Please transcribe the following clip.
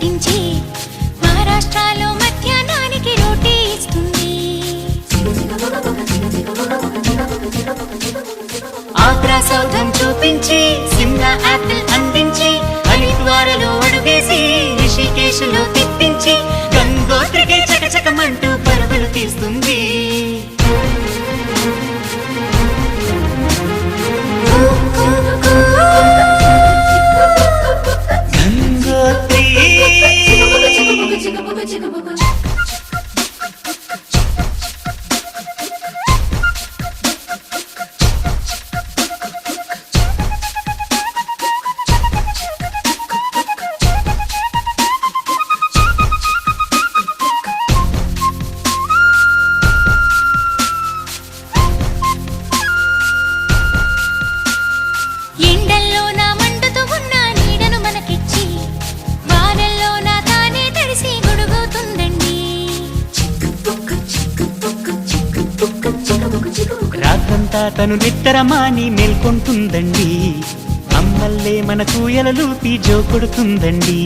పెట్టించి మహారాష్ట్రలో మధ్యాహ్నానికి రోటీ ఇస్తుంది. ఆగ్రా సౌధం చూపించి సిమ్లా యాపిల్ అందించి హరిద్వారలో అడుగేసి రిషికేశ్లో తిప్పించి గంగోత్రికి చకచకమంటూ పరుగులు తీస్తుంది. రాత్రంతా తను నిద్రమాని మేల్కొంటుందండి. అమ్మల్లే మన కూయలలూపి జో కొడుతుందండి.